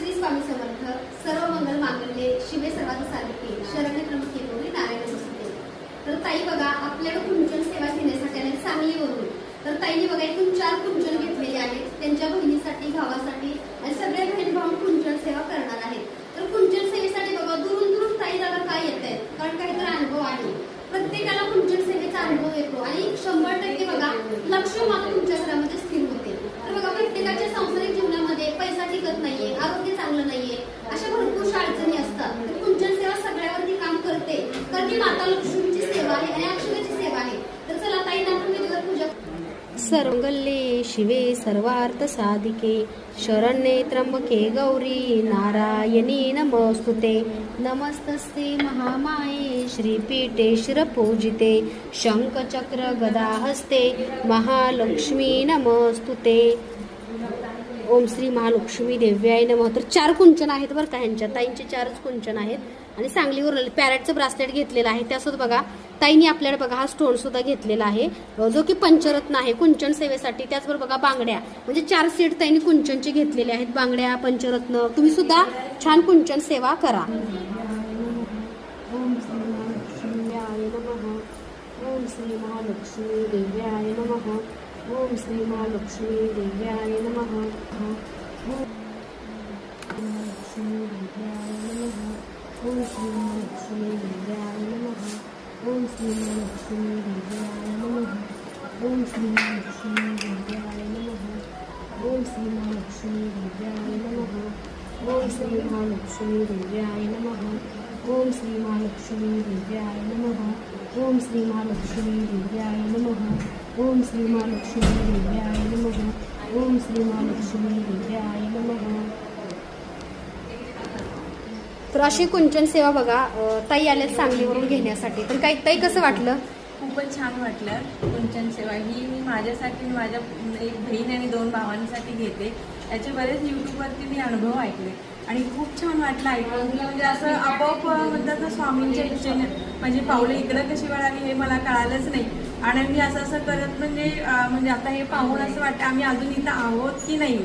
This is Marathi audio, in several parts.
श्री स्वामी समर्थ. सर्व मंगल मांगल्ये शिवे सर्वार्थ साधिके शरण्य त्र्यंबके गौरी नारायणी नमोस्तुते. तर ताई बघा आपल्याला कुंचन सेवा घेण्यासाठी आले सांगलीवरून. तर ताईने बघा एकूण 4 कुंचन घेतलेले आहेत त्यांच्या बहिणीसाठी भावासाठी आणि सगळ्या बहीण भाऊ कुंचन सेवा करणार आहेत. तर कुंचन सेवेसाठी बघा दुरून दुरून ताई दादा काय येत आहेत कारण काहीतरी अनुभव आहे. प्रत्येकाला कुंचन सेवेचा अनुभव येतो आणि 100% बघा लक्ष मात्र तुमच्या घरामध्ये स्थिर होते. तर बघा प्रत्येकाच्या सांसारिक जीवनामध्ये पैसा टिकत नाहीये, आरोग्य चांगलं नाहीये, अशा भरपूर अडचणी असतात. तर कुंचन सेवा सगळ्यावरती काम करते कारण ती माता लक्ष्मीची सेवा आहे आणि अक्षराची सेवा आहे. तर चला ताई आपण विधिवत पूजा. सर्वमंगल्ये शिवे सर्वार्थ साधिके शरण्ये त्र्यंबके गौरी नारायणी नमोस्तुते. नमस्तस्ते महामाये श्रीपीठे शिरपूजिते शंखचक्र गदा हस्ते महालक्ष्मी नमोस्तुते. ओम श्री महालक्ष्मी देव्याय नमः. तर 4 कुंचन आहेत बरं का ह्यांच्या ताईंचे 4च कुंचन आहेत आणि सांगलीवरून पॅरेटचं ब्रासलेट घेतलेलं आहे. त्यासोबत बघा ताईंनी आपल्याला बघा हा स्टोन सुद्धा घेतलेला आहे जो की पंचरत्न आहे कुंचन सेवेसाठी. त्याचबरोबर बघा बांगड्या म्हणजे 4 सेट ताईंनी कुंचनचे घेतलेले आहेत. बांगड्या पंचरत्न. तुम्ही सुद्धा छान कुंचन सेवा करा. ओम श्री महालक्ष्मीयाय नमः. ओम श्री महालक्ष्मी देव्याय नमः. ओम श्री महालक्ष्मी देव्याय नमः. ओम श्री महालक्ष्मी देव्याय नमः. ओम श्री महालक्ष्मी देव्याय नमः. ओम श्री महालक्ष्मी देव्याय नमः. ओम श्री महालक्ष्मी देव्याय नमः. ओम श्री महालक्ष्मी देव्याय नमः. ओम श्री महालक्ष्मी देव्याय नमः. ओम श्री महालक्ष्मी देव्याय नमः. ओम श्री महालक्ष्मी देव्याय नमः. ओम श्री महालक्ष्मी देव्याय नमः. तर अशी कुंचन सेवा बघा ताई आल्या सांगलीवरून घेण्यासाठी. तर काही ताई कसं वाटलं? खूपच छान वाटलं. कुंचन सेवा ही मी माझ्यासाठी माझ्या एक बहीण आणि 2 भावांसाठी घेते. त्याचे बरेच यूट्यूबवरती मी अनुभव ऐकले आणि खूप छान वाटलं ऐकून. म्हणजे असं आपोआप म्हणतात ना स्वामींच्या इच्छेने म्हणजे पावलं इकडं कशी वळाली हे मला कळालंच नाही. आणि मी असं करत म्हणजे आता हे पाहून असं वाटतं आम्ही अजून इथं आहोत की नाही.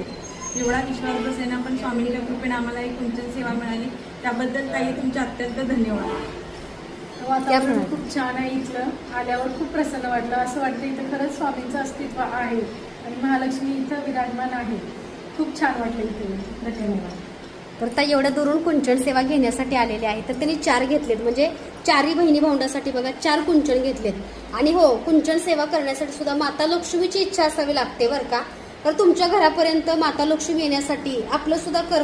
एवढा विश्वास बसेना पण स्वामींच्या कृपेने आम्हाला एक कुंचन सेवा मिळाली. त्याबद्दल ताई तुमचे अत्यंत धन्यवाद. वातावरण खूप छान आहे. इथलं आल्यावर खूप प्रसन्न वाटलं. असं वाटतं इथं खरंच स्वामींचं अस्तित्व आहे आणि महालक्ष्मी इथं विराजमान आहे. खूप छान वाटलं इथे. धन्यवाद. तर ताई एवढ्या दुरून कुंचन सेवा घेण्यासाठी आलेले आहे. तर त्यांनी 4 घेतलेत म्हणजे 4ही बहिणी भावंडासाठी बघा 4 कुंचन घेतलेत. आणि हो कुंचन सेवा करण्यासाठी सुद्धा माता लक्ष्मीची इच्छा असावी लागते बरं का. तर तुमच्या घरापर्यंत माता लक्ष्मी येण्यासाठी आपलं सुद्धा कर्म